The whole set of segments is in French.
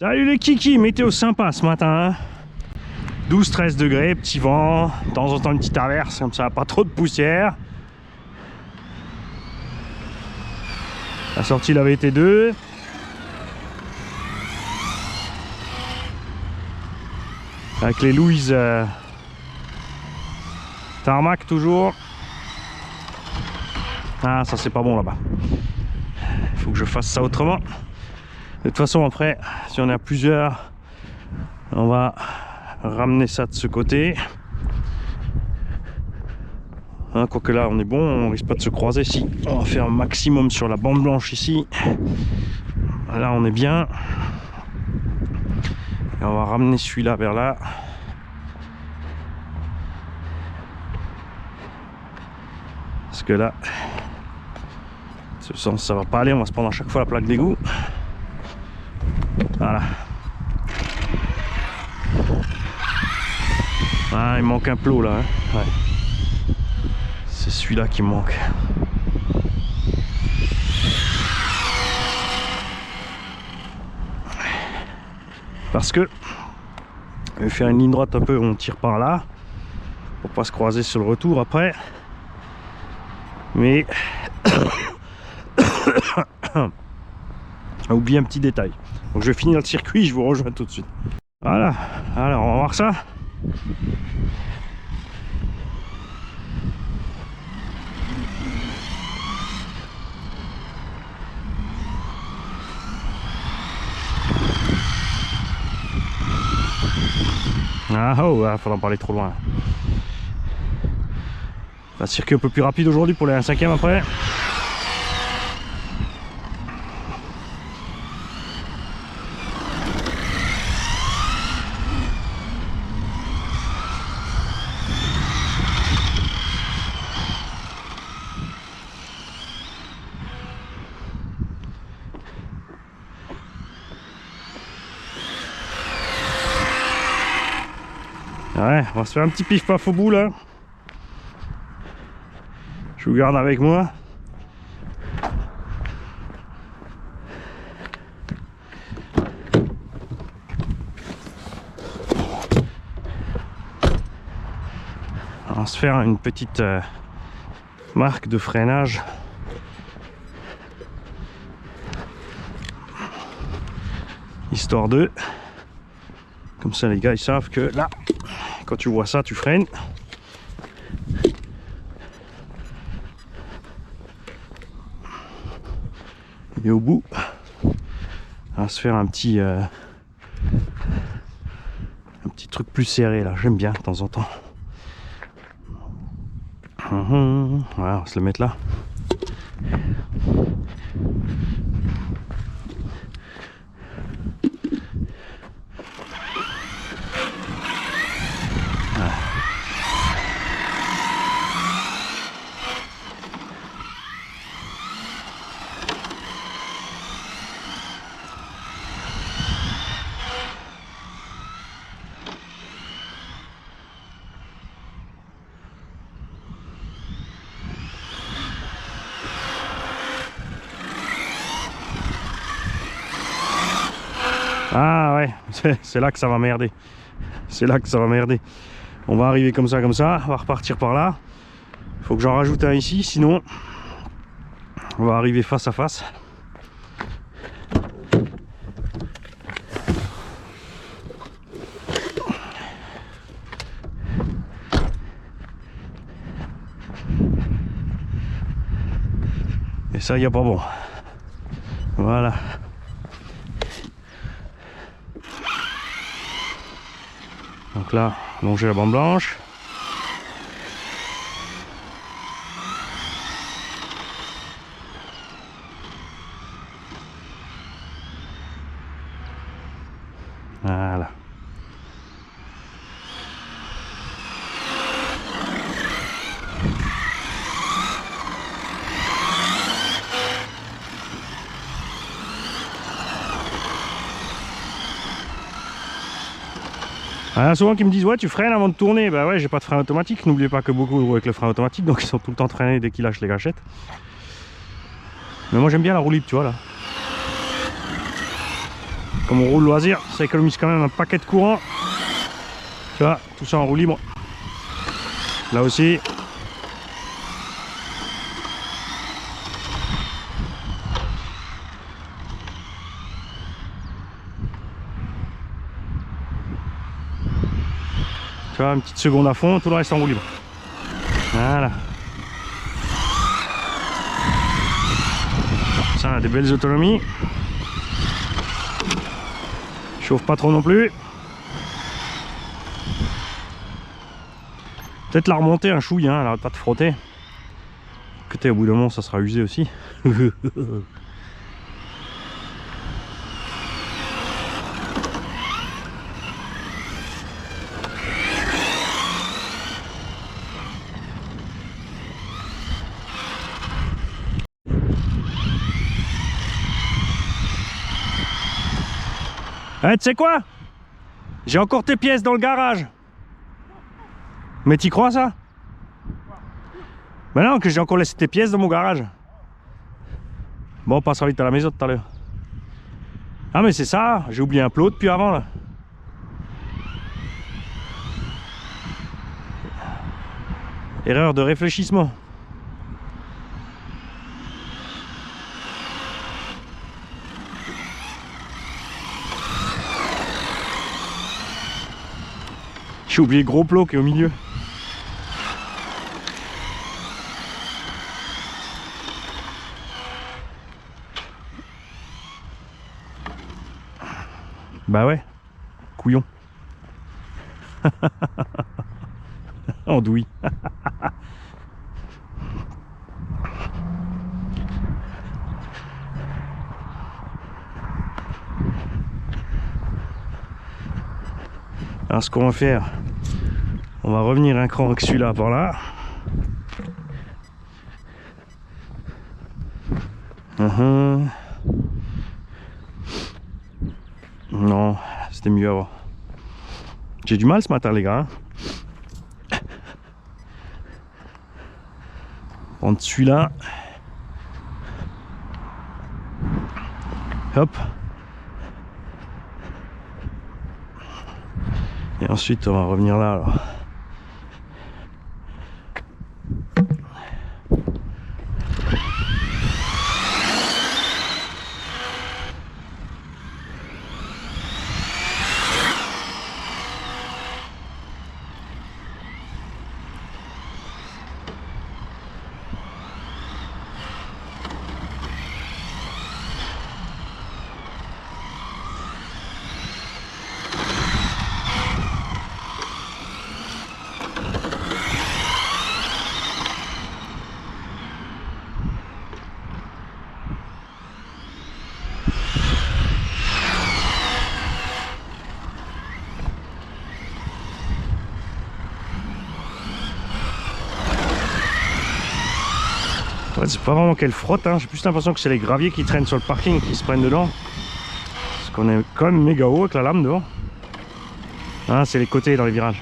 Salut les kikis, météo sympa ce matin. 12-13 degrés, petit vent, de temps en temps une petite averse, comme ça, pas trop de poussière. La sortie la VT2. Avec les Louise tarmac toujours. Ah, ça c'est pas bon là-bas. Il faut que je fasse ça autrement. De toute façon, après, si on est à plusieurs, on va ramener ça de ce côté. Hein, quoique là, on est bon, on risque pas de se croiser. Si on va faire un maximum sur la bande blanche ici. Là, on est bien. Et on va ramener celui-là vers là. Parce que là, ce sens, ça va pas aller. On va se prendre à chaque fois la plaque d'égout. Voilà. Ah, il manque un plot là. Hein. Ouais. C'est celui-là qui manque. Parce que je vais faire une ligne droite un peu, on tire par là pour pas se croiser sur le retour après. Mais oublié un petit détail. Donc je vais finir le circuit, je vous rejoins tout de suite. Voilà, alors on va voir ça. Ah oh, il faudra en parler trop loin. Un circuit un peu plus rapide aujourd'hui pour les 1/5e après. Ouais, on va se faire un petit pif paf au bout là. Je vous garde avec moi. On va se faire une petite marque de freinage. Histoire de... Comme ça les gars ils savent que là, quand tu vois ça, tu freines. Et au bout, on va se faire un petit truc plus serré là. J'aime bien de temps en temps. Voilà, on va se le mettre là. Ah ouais, c'est là que ça va merder. C'est là que ça va merder. On va arriver comme ça, on va repartir par là. Faut que j'en rajoute un ici, sinon on va arriver face à face. Et ça, il n'y a pas bon. Voilà. Donc là, longer la bande blanche. Voilà. Il y en a souvent qui me disent ouais tu freines avant de tourner. Bah ouais, j'ai pas de frein automatique. N'oubliez pas que beaucoup roulent avec le frein automatique, donc ils sont tout le temps freinés dès qu'ils lâchent les gâchettes. Mais moi j'aime bien la roue libre, tu vois là. Comme on roule loisir, ça économise quand même un paquet de courant. Tu vois, tout ça en roue libre. Là aussi. Tu vois, une petite seconde à fond, tout le reste en roue libre. Voilà. Ça a des belles autonomies. Chauffe pas trop non plus. Peut-être la remonter un chouille, hein, elle arrête pas de frotter. Écoutez, au bout d'un moment, ça sera usé aussi. Eh, tu sais quoi? J'ai encore tes pièces dans le garage. Mais t'y crois ça? Ben non, que j'ai encore laissé tes pièces dans mon garage. Bon, on passera vite à la maison tout à l'heure. Ah mais c'est ça, j'ai oublié un plot depuis avant là. Erreur de réfléchissement. J'ai oublié le gros plot qui est au milieu. Bah ouais, couillon. Andouille. Alors ce qu'on va faire, on va revenir un cran avec celui-là par là. Non, c'était mieux avant. J'ai du mal ce matin les gars. Prendre celui-là. Hop. Et ensuite on va revenir là alors. Ouais, c'est pas vraiment qu'elle frotte, hein. J'ai plus l'impression que c'est les graviers qui traînent sur le parking qui se prennent dedans. Parce qu'on est quand même méga haut avec la lame devant. Ah, c'est les côtés dans les virages.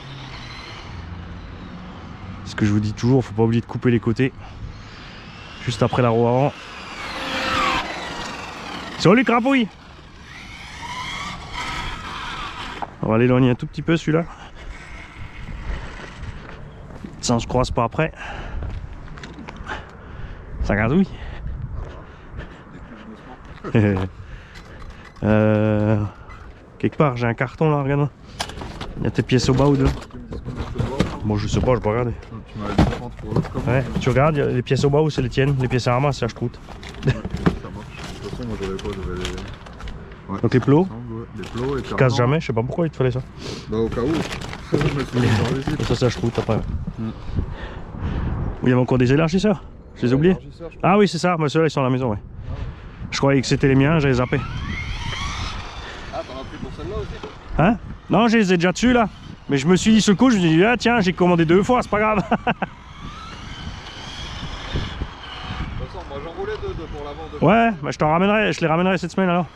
Ce que je vous dis toujours, faut pas oublier de couper les côtés. Juste après la roue avant. Salut crapouille! On va l'éloigner un tout petit peu celui-là. Ça on se croise pas après. Ça gazouille. Quelque part, j'ai un carton là, regarde. Il y a tes pièces au bas ou deux. Bon, je sais pas, je peux regarder. Tu m'avais dit 30 pour l'autre. Ouais, tu regardes, les pièces au bas ou c'est les tiennes, les pièces à ramasser, ça je croûte. Ouais, ça marche. De toute façon, moi j'avais quoi? J'avais les. Ouais, donc les plots, les plots et qui cassent jamais, je sais pas pourquoi il te fallait ça. Bah, au cas où. Je me suis mis dans les Et ça je croûte après. Il y avait encore des élargisseurs, je les ai oubliés. Ah oui, c'est ça, mais ceux-là ils sont à la maison, ouais. Je croyais que c'était les miens, j'avais zappé. Ah, t'en as pris pour celle-là aussi? Hein? Non, je les ai déjà dessus là. Mais je me suis dit sur le coup, je me suis dit, ah tiens, j'ai commandé 2 fois, c'est pas grave. De toute façon, moi j'en voulais 2 pour l'avant. Ouais, bah, je les ramènerai cette semaine alors.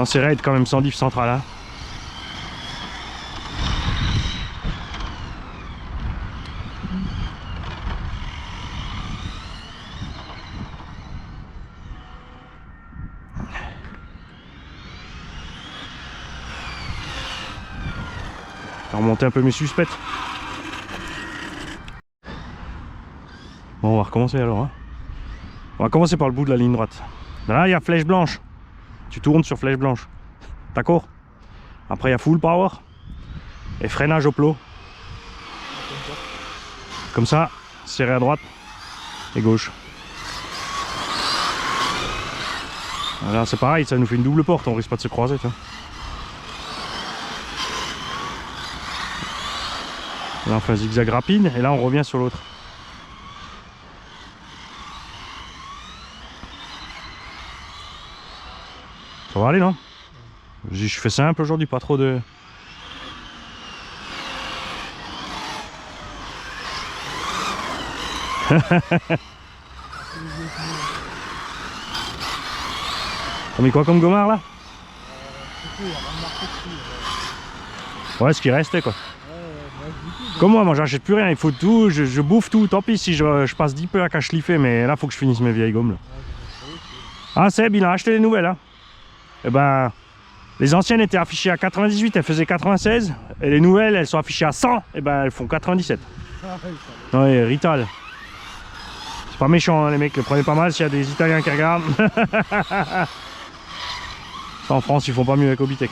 Non, c'est raide quand même sans diff central. Hein. On va remonter un peu mes suspects. Bon, on va recommencer alors. Hein. On va commencer par le bout de la ligne droite. Là, il y a flèche blanche. Tu tournes sur flèche blanche. D'accord? Après, il y a full power. Et freinage au plot. Comme ça, serré à droite et gauche. Là, c'est pareil, ça nous fait une double porte. On risque pas de se croiser. Tu vois. Là, on fait un zigzag rapide. Et là, on revient sur l'autre. Ça va aller, non? Je fais simple aujourd'hui, pas trop de... T'as mis quoi comme gommard là? Ouais, ce qui restait quoi. Comme moi j'achète plus rien, il faut tout, je bouffe tout. Tant pis si je passe 10 peu à cacheliffer, mais là faut que je finisse mes vieilles gommes là. Ah Seb, il a acheté les nouvelles hein. Et ben, les anciennes étaient affichées à 98, elles faisaient 96. Et les nouvelles, elles sont affichées à 100, et ben elles font 97. Ouais, Rital. C'est pas méchant hein, les mecs, le prenez pas mal s'il y a des Italiens qui regardent. Ça en France, ils font pas mieux avec Obitech.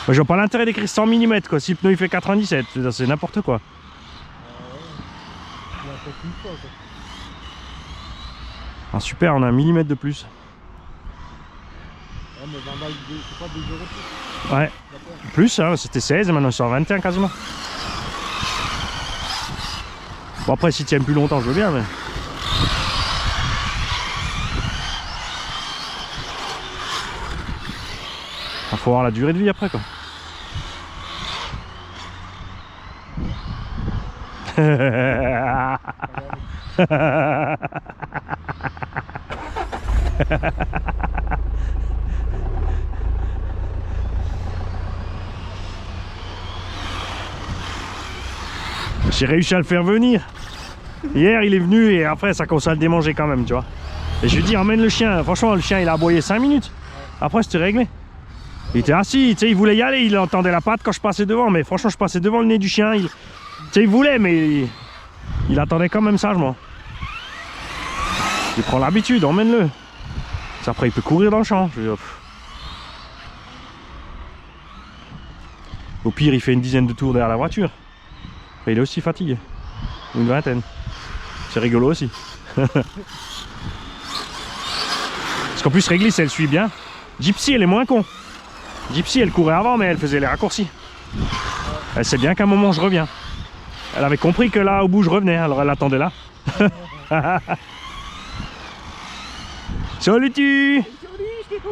Je vois pas l'intérêt d'écrire 100 mm quoi, si le pneu il fait 97, c'est n'importe quoi. Ah super, on a 1 mm de plus. Ouais, plus, hein, c'était 16 et maintenant c'est 21 quasiment. Bon après s'ils tiennent plus longtemps je veux bien mais... Il faut voir la durée de vie après quoi. J'ai réussi à le faire venir. Hier il est venu et après ça commence à le démanger quand même tu vois. Et je lui dis emmène le chien. Franchement le chien il a aboyé 5 minutes. Après c'était réglé. Il était assis, tu sais, il voulait y aller, il entendait la patte quand je passais devant, mais franchement je passais devant le nez du chien, tu sais, il voulait, mais il attendait quand même sagement. Il prend l'habitude, emmène-le. Après il peut courir dans le champ. Je dis, au pire il fait une dizaine de tours derrière la voiture. Après, il est aussi fatigué, ou une vingtaine. C'est rigolo aussi. Parce qu'en plus Réglisse elle suit bien. Gypsy elle est moins con. Gypsy elle courait avant mais elle faisait les raccourcis. Elle sait bien qu'à un moment je reviens. Elle avait compris que là au bout je revenais, alors elle attendait là. Salut tu.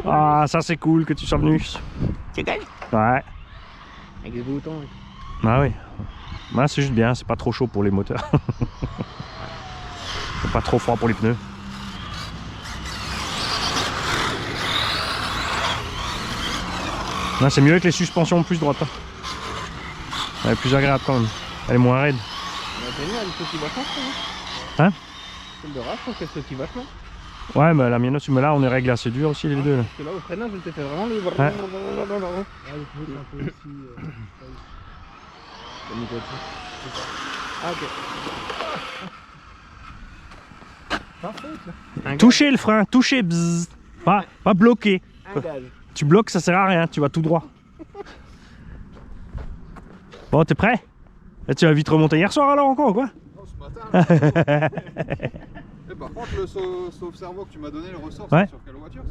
Ah ça c'est cool que tu sois venu. Tu gagnes? Ouais. Avec les boutons. Oui. Ah oui. Bah, c'est juste bien, c'est pas trop chaud pour les moteurs. C'est pas trop froid pour les pneus. C'est mieux avec les suspensions plus droites. Hein. Elle est plus agréable quand même. Elle est moins raide. Elle sautille vachement. Hein? Celle de race, je trouve qu'elle sautille vachement. Ouais, mais la mienne aussi. Mais là, on est réglé assez dur aussi les deux. Là. Parce que là, au freinage, elle te fait vraiment le... Ouais. Ah, ok. Toucher le frein, toucher, bzzz. Pas bloquer. Un gage. Tu bloques, ça sert à rien, tu vas tout droit. Bon, t'es prêt? Et tu vas vite remonter hier soir alors encore quoi? Non, ce matin. Et par contre, le sauve-cerveau que tu m'as donné, le ressort, ouais. C'est sur quelle voiture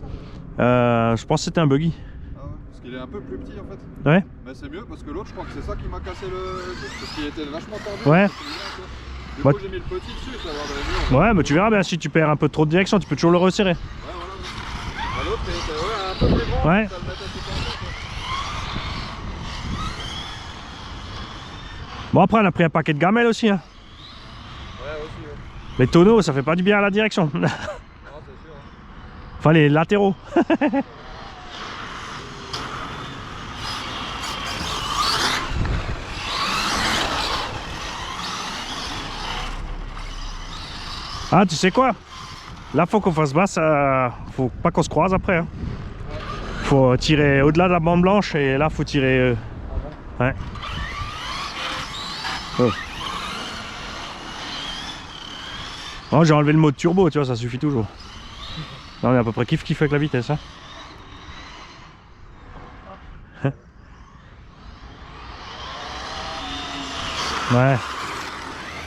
ça? Je pense que c'était un buggy. Ah ouais, parce qu'il est un peu plus petit en fait. Ouais. Mais c'est mieux parce que l'autre, je crois que c'est ça qui m'a cassé le truc. Parce qu'il était vachement tendu. Ouais. Du coup, j'ai mis le petit dessus, ça va avoir de mieux. Ouais, mais tu verras bien, si tu perds un peu trop de direction, tu peux toujours le resserrer. Ouais, voilà. Bah, l'autre, il était un peu plus grand. Ouais. Ça le mettait tout en haut, quoi. Bon, après, on a pris un paquet de gamelles aussi. Hein. Ouais, aussi. Ouais. Les tonneaux, ça fait pas du bien à la direction. Non, c'est sûr. Hein. Enfin les latéraux. Ah, tu sais quoi? Là, faut qu'on fasse basse. Faut pas qu'on se croise après. Hein. Faut tirer au-delà de la bande blanche et là, faut tirer. Ouais. Oh. Oh, j'ai enlevé le mode turbo, tu vois, ça suffit toujours. Là, on est à peu près kiff avec la vitesse. Hein. Ouais.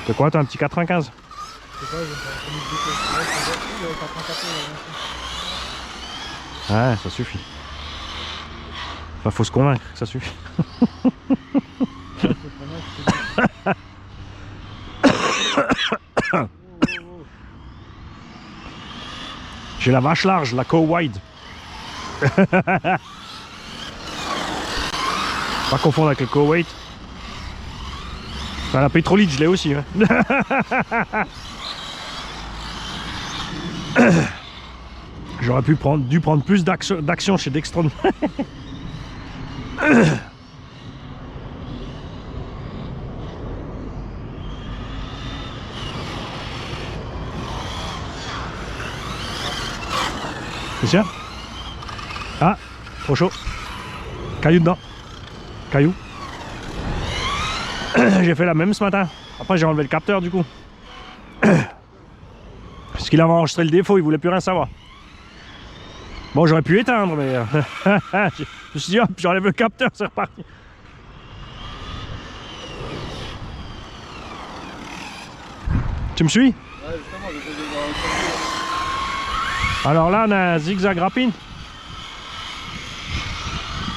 C'est quoi, t'as un petit 95? Ouais, ça suffit. Enfin, faut se convaincre que ça suffit. J'ai la vache large, la co-wide. Pas confondre avec le co-weight. Enfin, la pétrolite, je l'ai aussi. Hein. J'aurais dû prendre plus d'action chez Dextron. C'est sûr? Ah, trop chaud. Caillou dedans. Caillou. J'ai fait la même ce matin. Après j'ai enlevé le capteur du coup. Parce qu'il avait enregistré le défaut, il voulait plus rien savoir. Bon, j'aurais pu éteindre, mais je me suis dit, hop, j'enlève le capteur, c'est reparti. Tu me suis? Ouais, justement, j'essaie de voir un Alors là, on a un zigzag rapide.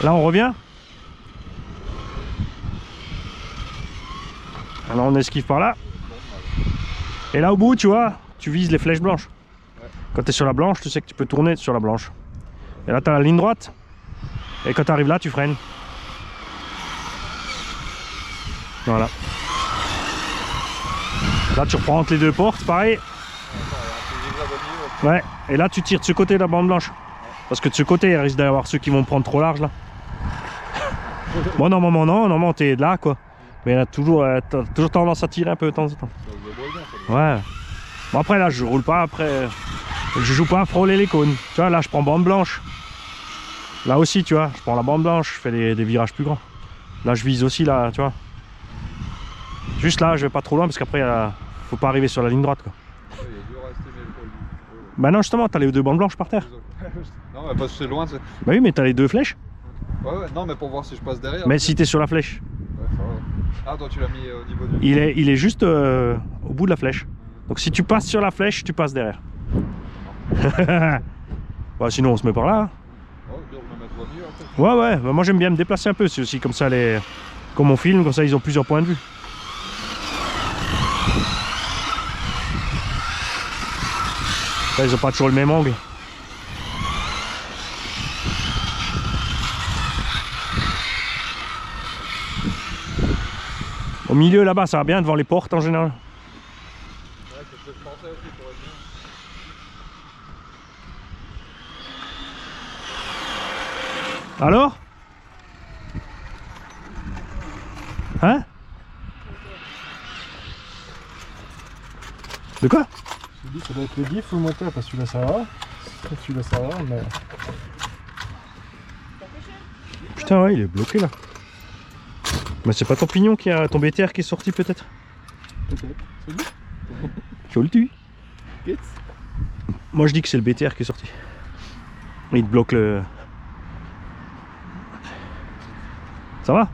Là, on revient. Alors, on esquive par là. Et là, au bout, tu vois, tu vises les flèches blanches. Ouais. Quand tu es sur la blanche, tu sais que tu peux tourner sur la blanche. Et là, tu as la ligne droite. Et quand tu arrives là, tu freines. Voilà. Là, tu reprends entre les deux portes, pareil. Ouais, et là, tu tires de ce côté de la bande blanche. Parce que de ce côté, il risque d'avoir ceux qui vont prendre trop large, là. Bon, normalement, non. Normalement, tu es là, quoi. Mais t'as toujours tendance à tirer un peu de temps en temps. Ouais. Bon, après, là, je roule pas. Après, je joue pas à frôler les cônes. Tu vois, là, je prends bande blanche. Là aussi, tu vois, je prends la bande blanche. Je fais des virages plus grands. Là, je vise aussi, là, tu vois. Juste là, je vais pas trop loin parce qu'après, faut pas arriver sur la ligne droite, quoi. Bah non, justement, t'as les deux bandes blanches par terre. Non, mais parce que c'est loin. Bah oui, mais t'as les deux flèches. Ouais, non, mais pour voir si je passe derrière. Mais si t'es sur la flèche. Ouais, ça va. Ah, toi, tu l'as mis au niveau du. Il est juste au bout de la flèche. Donc si tu passes sur la flèche, tu passes derrière. Bah, sinon, on se met par là. Hein. Oh, je vais me mettre mieux après. Ouais, bah, moi j'aime bien me déplacer un peu. C'est aussi comme ça, comme on filme, comme ça, ils ont plusieurs points de vue. Là, ils ont pas toujours le même angle. Au milieu là-bas, ça va bien devant les portes en général. Ouais, c'est ce que je pensais aussi pour être bien. Alors? Hein? De quoi? Je me dis ça doit être le diff ou le moteur parce que celui-là ça va. Celui-là ça va mais. Putain ouais il est bloqué là. Mais c'est pas ton pignon qui a ton BTR qui est sorti peut-être? Peut-être. C'est lui? Je le tue. Qu'est-ce? Moi je dis que c'est le BTR qui est sorti. Il te bloque le. Ça va?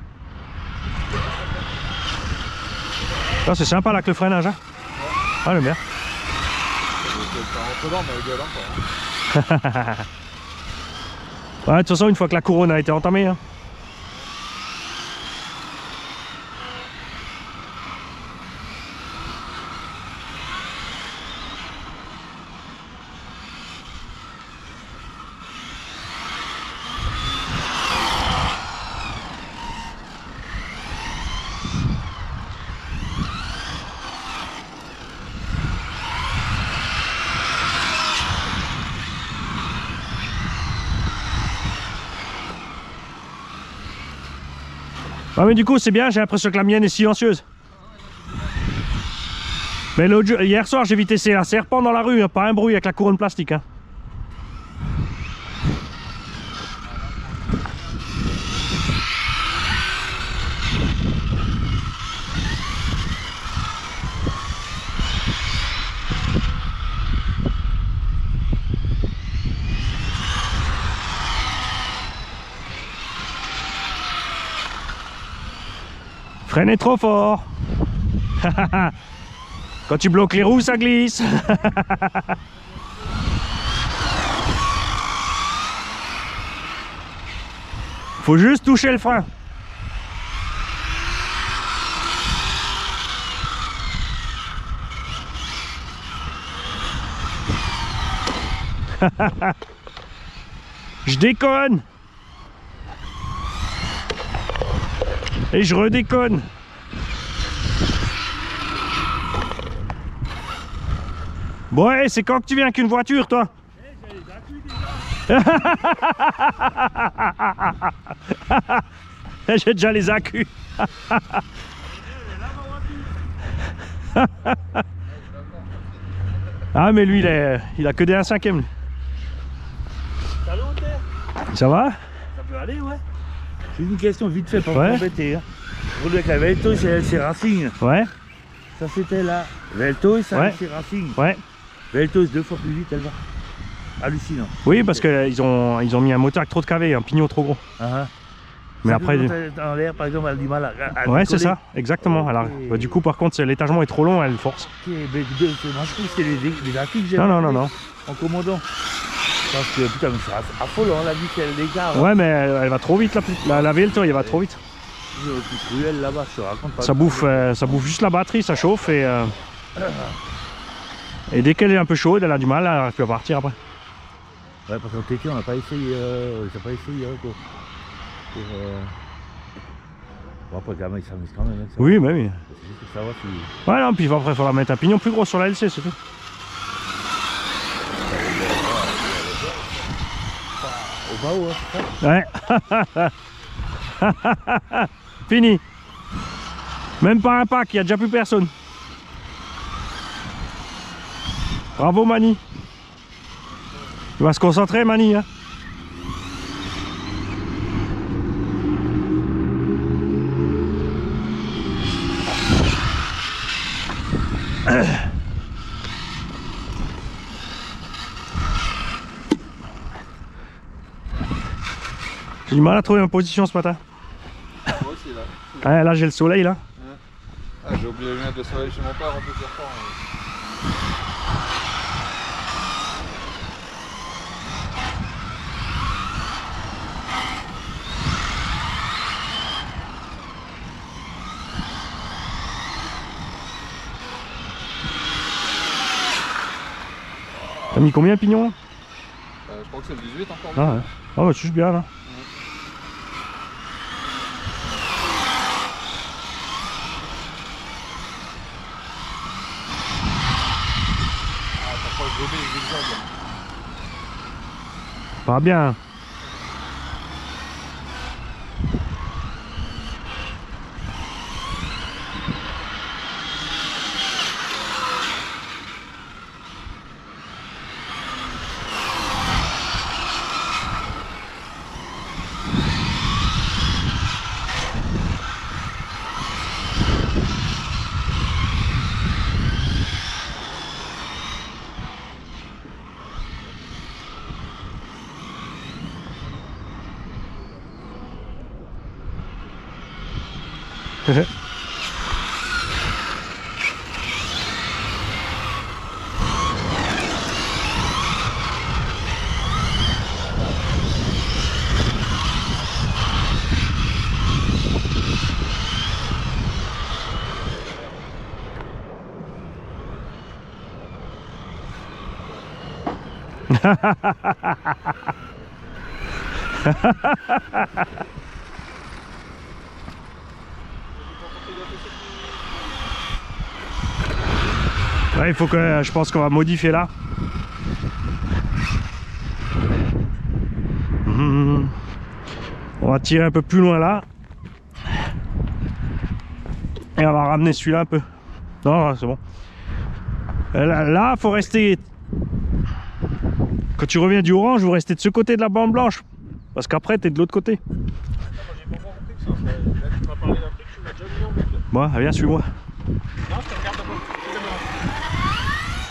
Ah, c'est sympa là que le freinage hein? Ah j'aime bien. C'est en mais gueule encore. Ouais, de toute façon, une fois que la couronne a été entamée. Hein. Ouais, mais du coup, c'est bien, j'ai l'impression que la mienne est silencieuse. Mais hier soir, j'ai vite essayé un serpent dans la rue, hein, pas un bruit avec la couronne plastique. Hein. Freinez trop fort. Quand tu bloques les roues, ça glisse. Faut juste toucher le frein. Je déconne. Et je redéconne. Bon, ouais, c'est quand que tu viens qu'une voiture, toi? J'ai déjà les accus. Ah, mais lui, il a que des 1/5. Ça va? Ça peut aller, ouais. J'ai une question vite fait pour Ouais. m'embêter. Hein. Pour avec la Velto et c'est Racing. Ouais, Ça c'était là. Velto et ça Ouais. c'est Racing. ouais. Velto est 2 fois plus vite, elle va. Hallucinant. Oui, parce qu'ils ont mis un moteur avec trop de KV, un pignon trop gros. Ah, Mais ça après... fait quand dans l'air, par exemple, elle a du mal à Ouais, c'est décoller. ça, exactement. Ok. Alors, bah, du coup, par contre, l'étagement est trop long, elle force. Ok, mais moi je trouve que c'est les acquis que j'ai Non, non, non, non. en commandant. Parce que putain, mais c'est affolant la vie qu'elle dégage. Ouais, mais elle va trop vite, la Velto, elle va trop vite. C'est cruel là-bas, je te raconte pas. Ça bouffe juste la batterie, ça chauffe et dès qu'elle est un peu chaude, elle a du mal à partir après. Ouais, parce qu'en TT, on n'a pas essayé, quoi. Bon, après, quand même, il s'amuse quand même. Hein, ça Oui, va. mais oui. C'est juste que ça va, si... Ouais, non, puis après, il faudra mettre un pignon plus gros sur la LC, c'est tout. Au bas haut, hein, c'est ça. Ouais. Fini. Même pas un pack, il n'y a déjà plus personne. Bravo Mani. Il va se concentrer Mani. Hein. J'ai du mal à trouver ma position ce matin. Moi aussi là. Ouais, là j'ai le soleil là. Ah, j'ai oublié les lunettes de soleil chez mon père, on peut dire ça. T'as mis combien de pignons? Je crois que c'est le 18 encore. Ah ouais. Ah bah tu touches bien là. Parfois je gobe et zigzag. Pas bien. Ouais, il faut que je pense qu'on va modifier là. On va tirer un peu plus loin là. Et on va ramener celui-là un peu. Non, c'est bon. Là, faut rester... Quand tu reviens du orange, vous restez de ce côté de la bande blanche. Parce qu'après, t'es de l'autre côté. J'ai pas compris que ça. Là, tu m'as parlé d'un truc, tu m'as déjà mis en boucle. Bon, viens, suis-moi. Non, je te regarde d'abord.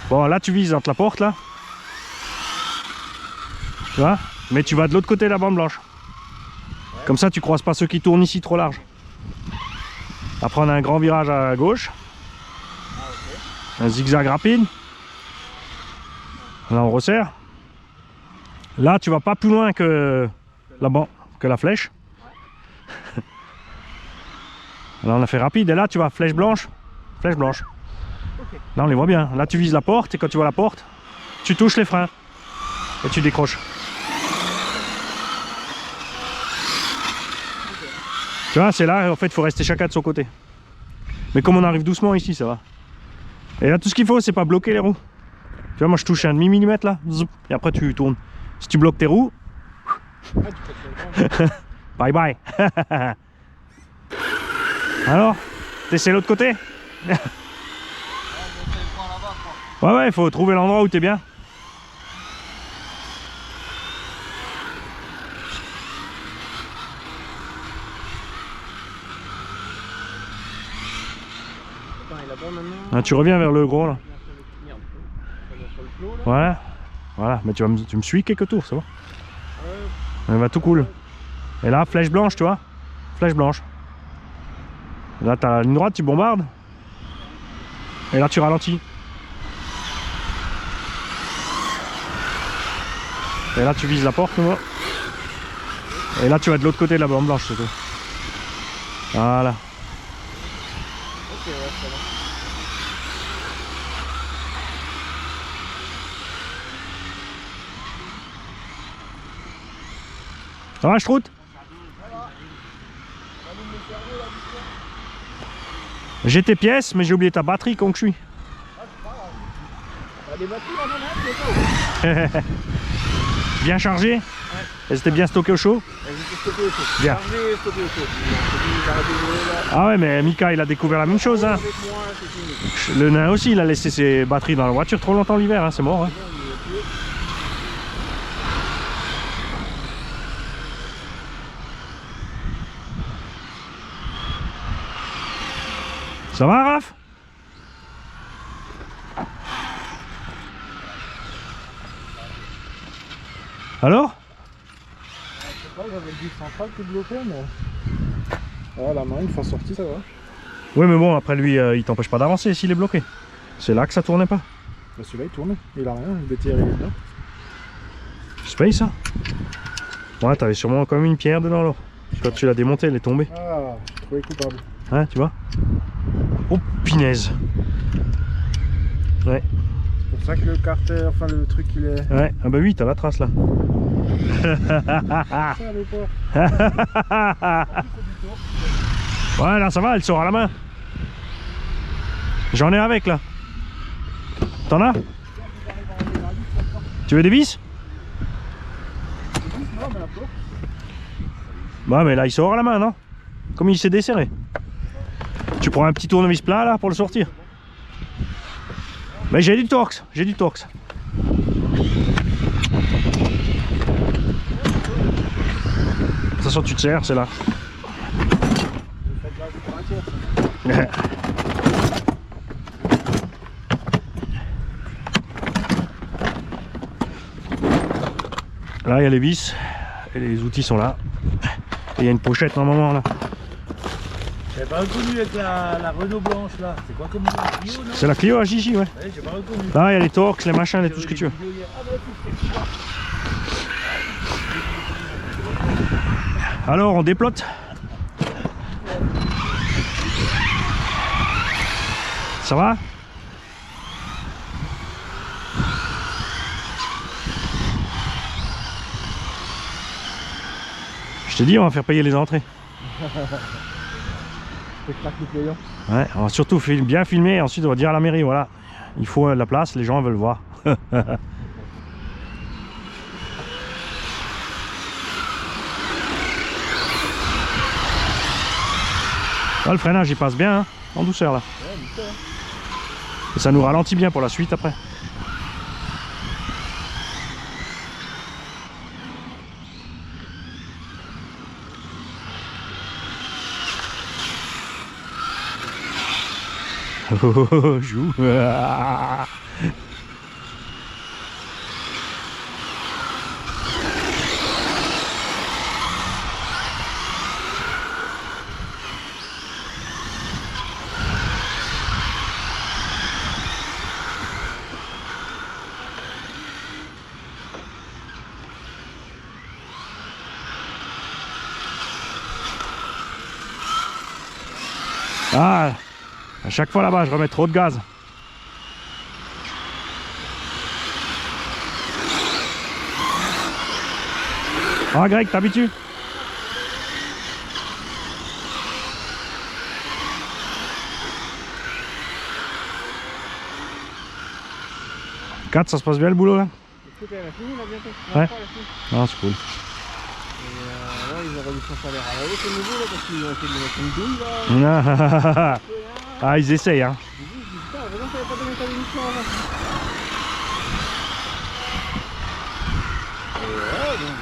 Bon, là, tu vises entre la porte, là. Tu vois? Mais tu vas de l'autre côté de la bande blanche. Ouais. Comme ça, tu croises pas ceux qui tournent ici trop large. Après, on a un grand virage à gauche. Ah, ok. Un zigzag rapide. Là, on resserre. Là, tu vas pas plus loin que la flèche. Ouais. Là, on a fait rapide. Et là, tu vas flèche blanche. Flèche blanche. Okay. Là, on les voit bien. Là, tu vises la porte. Et quand tu vois la porte, tu touches les freins. Et tu décroches. Okay. Tu vois, c'est là, en fait, il faut rester chacun de son côté. Mais comme on arrive doucement ici, ça va. Et là, tout ce qu'il faut, c'est pas bloquer les roues. Tu vois, moi, je touche un demi-millimètre là. Et après, tu tournes. Si tu bloques tes roues... Bye bye. Alors, t'essaies l'autre côté? Ouais, il faut trouver l'endroit où t'es bien. Ah, tu reviens vers le gros là. Voilà. Voilà, mais tu me suis quelques tours, ça va. Il va tout cool. Et là, flèche blanche, tu vois. Flèche blanche. Là, tu as la ligne droite, tu bombardes. Et là, tu ralentis. Et là, tu vises la porte, moi. Et là, tu vas de l'autre côté de la bande blanche, surtout. Voilà. Ok, ouais, ça va. Ça va, Strout? J'ai tes pièces, mais j'ai oublié ta batterie, con que je suis. Les batteries, là, Bien chargé? Ouais. Elles étaient bien stockées au chaud? Elles étaient stockées au chaud. Bien. Chargées, stockées au chaud. Ah ouais, mais Mika, il a découvert la même chose. Hein. Le nain aussi, il a laissé ses batteries dans la voiture trop longtemps l'hiver, hein, c'est mort. Hein. Ça va, Raph? Alors? Je sais pas, j'avais le bus central qui bloquait, mais... Ah, la main, une fois sortie, ça va. Oui, mais bon, après lui, il t'empêche pas d'avancer s'il est bloqué. C'est là que ça tournait pas. Bah celui-là, il tournait. Il a rien, il était tiré dedans. Je paye ça. Ouais, t'avais sûrement quand même une pierre dedans, alors. Quand tu l'as démonté, elle est tombée. Ah, je trouvais coupable. Hein, tu vois? Oh, punaise. Ouais. C'est pour ça que le carter, enfin le truc, il est... Ouais, ah bah oui, t'as la trace là. Ça, les porcs. Ouais, là ça va, elle sort à la main. J'en ai avec là. T'en as? Tu veux des vis? Bah mais là il sort à la main, non? Comme il s'est desserré. Tu prends un petit tournevis plat là pour le sortir. Mais j'ai du torx, j'ai du torx. De toute façon tu te serres, c'est là. Là il y a les vis et les outils sont là. Et il y a une pochette normalement là. J'ai pas reconnu avec la Renault blanche là. C'est quoi comme Clio, non? C'est la Clio à Gigi, ouais. Ouais, j'ai pas reconnu. Là il y a les torx, les machins, les tout ce que tu veux. Alors on déplote. Ça va? Je t'ai dit, on va faire payer les entrées. Ouais, on va surtout bien filmer et ensuite on va dire à la mairie, voilà, il faut la place, les gens veulent voir. Ah, le freinage il passe bien, hein. en douceur là. Ouais, douceur. Et ça nous ralentit bien pour la suite après. Oh, joue. Ah, à chaque fois là-bas, je remets trop de gaz. Ah, Greg, t'habitues? Quatre, ça se passe bien le boulot là? Écoute, elle a fini là bientôt. Ouais. Elle a fini. Ah, c'est cool. Et là, ils ont remis son salaire à la hausse au niveau là parce qu'ils ont essayé de lui mettre une douille là. Ah, ils essayent hein. J'ai dit, putain, vraiment, ça n'avait pas donné ta démission avant. Et ouais, donc.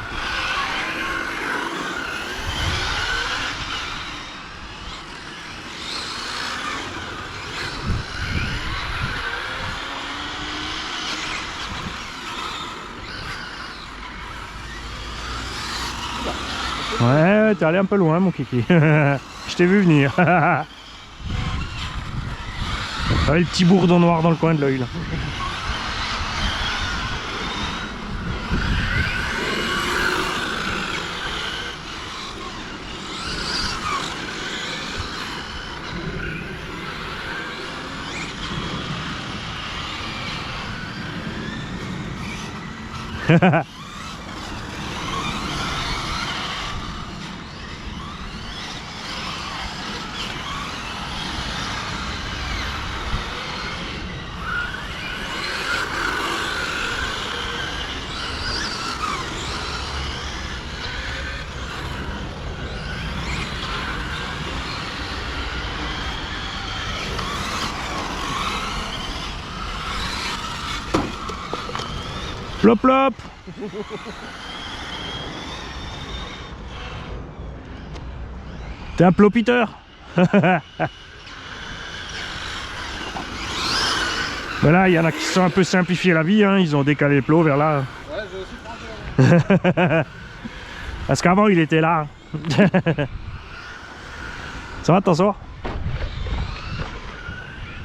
Ouais, t'es allé un peu loin mon kiki. Je t'ai vu venir. Ah, le petit bourdon noir dans le coin de l'œil là. Plop plop. T'es un plopiteur. Mais là, il y en a qui se sont un peu simplifié la vie, hein. Ils ont décalé le plot vers là. Ouais, j'ai aussi pensé. Parce qu'avant, il était là. Ça va, t'en sors?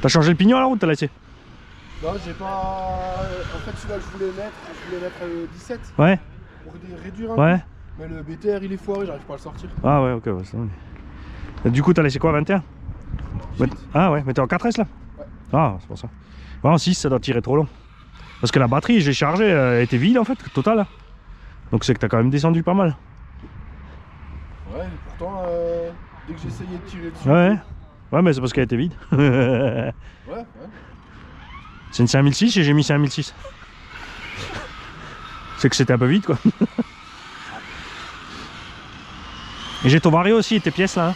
T'as changé le pignon à la route, t'as laissé? Non, j'ai pas. En fait, celui-là, je voulais mettre 17 Ouais, pour réduire un peu. ouais. Mais le BTR, il est foiré, j'arrive pas à le sortir. Ah ouais, ok. Ouais, ça va. Du coup, t'as laissé quoi, 21? Ah ouais, mais t'es en 4S là? Ouais. Ah, c'est pour ça. Ouais, en 6, ça doit tirer trop long. Parce que la batterie, j'ai chargé, elle était vide en fait, total. Donc c'est que t'as quand même descendu pas mal. Ouais, pourtant, dès que j'essayais de tirer dessus. Ouais, ouais, mais c'est parce qu'elle était vide. Ouais, ouais. C'est une 5006 et j'ai mis 5006. C'est que c'était un peu vide quoi. Et j'ai ton vario aussi et tes pièces là. Hein.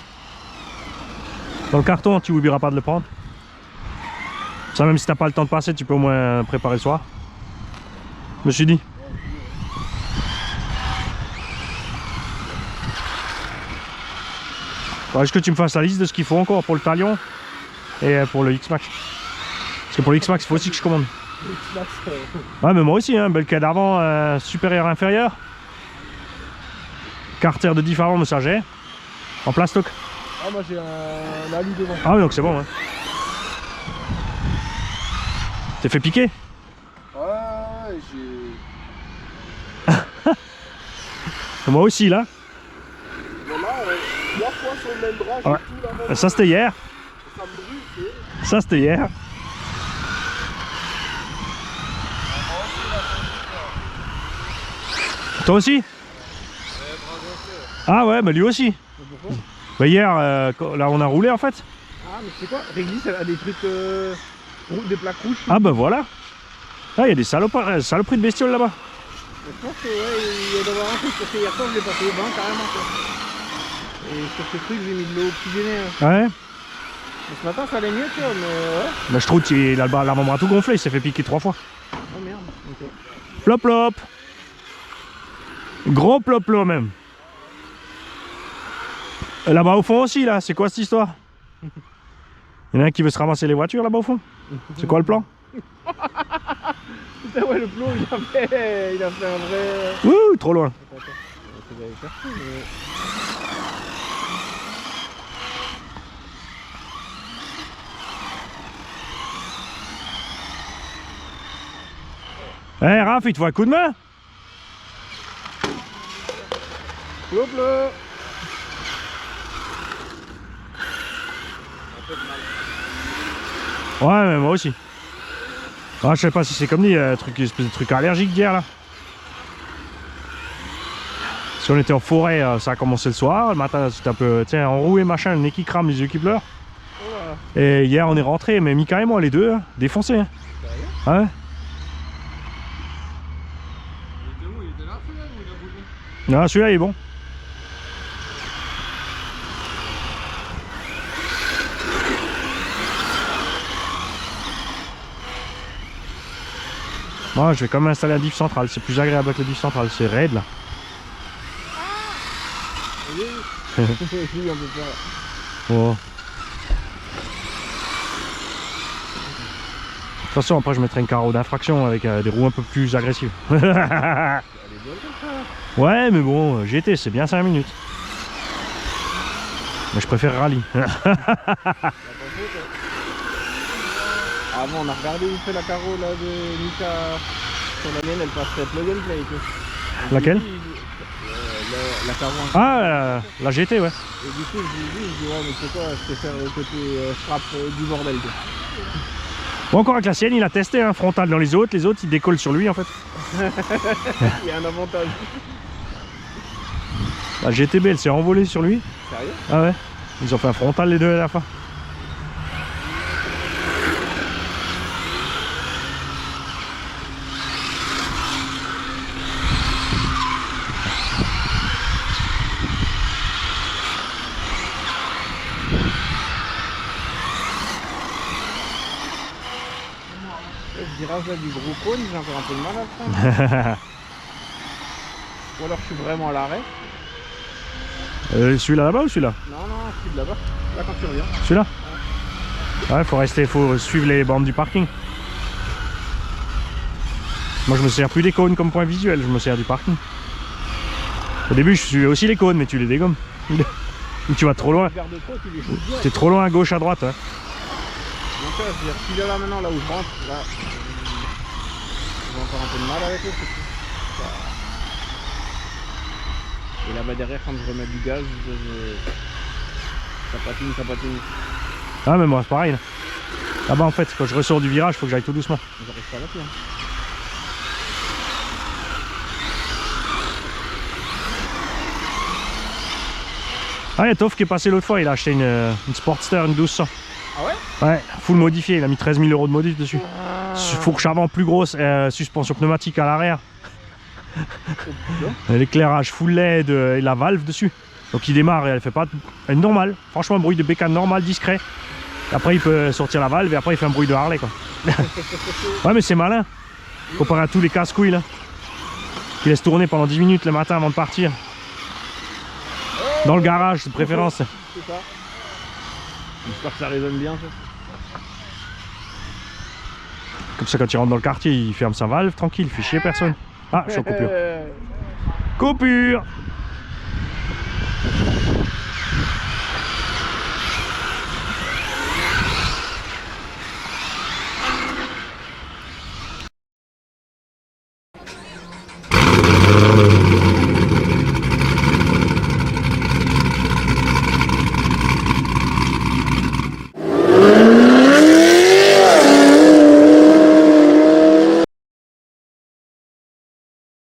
Dans le carton, tu n'oublieras pas de le prendre. Ça, même si t'as pas le temps de passer, tu peux au moins préparer le soir. Je me suis dit. Faudrait que tu me fasses la liste de ce qu'il faut encore pour le talion et pour le X-Max. Parce que pour le X-Max, il faut aussi que je commande. Ouais, mais moi aussi, hein, bulkhead avant, supérieur, inférieur. Carter de diff avant, mais ça j'ai. En plastoc. Ah, moi j'ai un alu devant. Ah oui, donc c'est bon. Hein. T'es fait piquer? Ouais, j'ai. Moi aussi, là. Voilà, 3 fois sur le même bras, j'ai Ouais. tout là. Ça, c'était hier. Ça me brûle, tu sais. Ça, c'était hier. Toi aussi? Ah ouais, bah lui aussi. Bah hier, là on a roulé en fait. Ah, mais c'est quoi? Réglisse, elle a des trucs. Des plaques rouges. Ah bah voilà. Ah, il y a des saloperies de bestioles là-bas. Je pense que ouais, il y a d'avoir un truc parce que hier soir je l'ai passé au bain carrément quoi. Et sur ce truc j'ai mis de l'eau oxygénée. Hein. Ouais. Ce matin ça allait mieux, tu vois, mais ouais. Bah, je trouve qu'il a l'avant-bras tout gonflé, il s'est fait piquer 3 fois. Oh merde, ok. Plop plop. Gros plop plop même. Et là-bas au fond aussi, là, c'est quoi cette histoire? Il y en a un qui veut se ramasser les voitures là-bas au fond. C'est quoi le plan? Putain, ouais, le plot, il a fait un vrai... Ouh, trop loin. Attends, on va aller chercher, mais... Eh Raph, il te faut un coup de main? Plop plop. Ouais, mais moi aussi. Ah, je sais pas si c'est comme dit, espèce de truc allergique d'hier là. Si on était en forêt, ça a commencé le soir. Le matin, c'était un peu, tiens, enroué machin, le nez qui crame, les yeux qui pleurent. Et hier, on est rentré, mais Mika et moi, les deux, défoncés. Hein. Ah ouais. Non, celui-là il est bon. Moi, je vais quand même installer un diff central. C'est plus agréable avec le diff central. C'est raide là. Oh. Attention, après je mettrai un carreau d'infraction avec des roues un peu plus agressives. Ouais, mais bon, GT, c'est bien 5 minutes. Mais je préfère rallye. Ah bon, on a regardé où fait la carreau là de Mika sur la mienne, elle passerait plug and play. Laquelle? La carreau. Ah, la GT, ouais. Et du coup, je lui dis, ouais, mais c'est quoi, je préfère le côté strap du bordel. Quoi. Bon, encore avec la sienne, il a testé un hein, frontal dans les autres ils décollent sur lui en fait. Il y a un avantage. La GTB, elle s'est envolée sur lui. Sérieux? Ah ouais. Ils ont fait un frontal les deux à la fois. Ce virage là du gros cône, j'ai encore un peu de mal à le prendre. Ou alors je suis vraiment à l'arrêt. Celui-là là-bas ou celui-là? Non, non, je suis de là-bas. Là quand tu reviens. Celui-là? Ouais, faut suivre les bornes du parking. Moi je me sers plus des cônes comme point visuel, je me sers du parking. Au début je suivais aussi les cônes mais tu les dégommes. Tu vas trop loin. T'es trop loin à gauche, à droite. Hein. Donc là, je veux dire, si là maintenant, là où je rentre, là, j'ai encore un peu de mal avec eux. Et là-bas derrière, quand je remets du gaz, ça patine, ça patine. Ah mais moi c'est pareil. Là-bas en fait, quand je ressors du virage, faut que j'aille tout doucement. J'arrive pas à la faire. Ah, il y a Toff qui est passé l'autre fois, il a acheté une Sportster, une 1200. Ah ouais? Ouais, full modifié, il a mis 13 000 € de modif dessus. Fourche avant plus grosse, suspension pneumatique à l'arrière. L'éclairage full LED et la valve dessus. Donc il démarre et elle fait pas. Elle est normale, franchement, un bruit de bécane normal, discret. Et après il peut sortir la valve et après il fait un bruit de Harley quoi. Ouais, mais c'est malin. Comparé à tous les casse-couilles là. Qui laissent tourner pendant 10 minutes le matin avant de partir. Dans le garage de préférence. C'est ça. J'espère que ça résonne bien. Ça. Comme ça quand il rentre dans le quartier, il ferme sa valve tranquille, il fait chier personne. Ah, je suis en coupure. Coupure.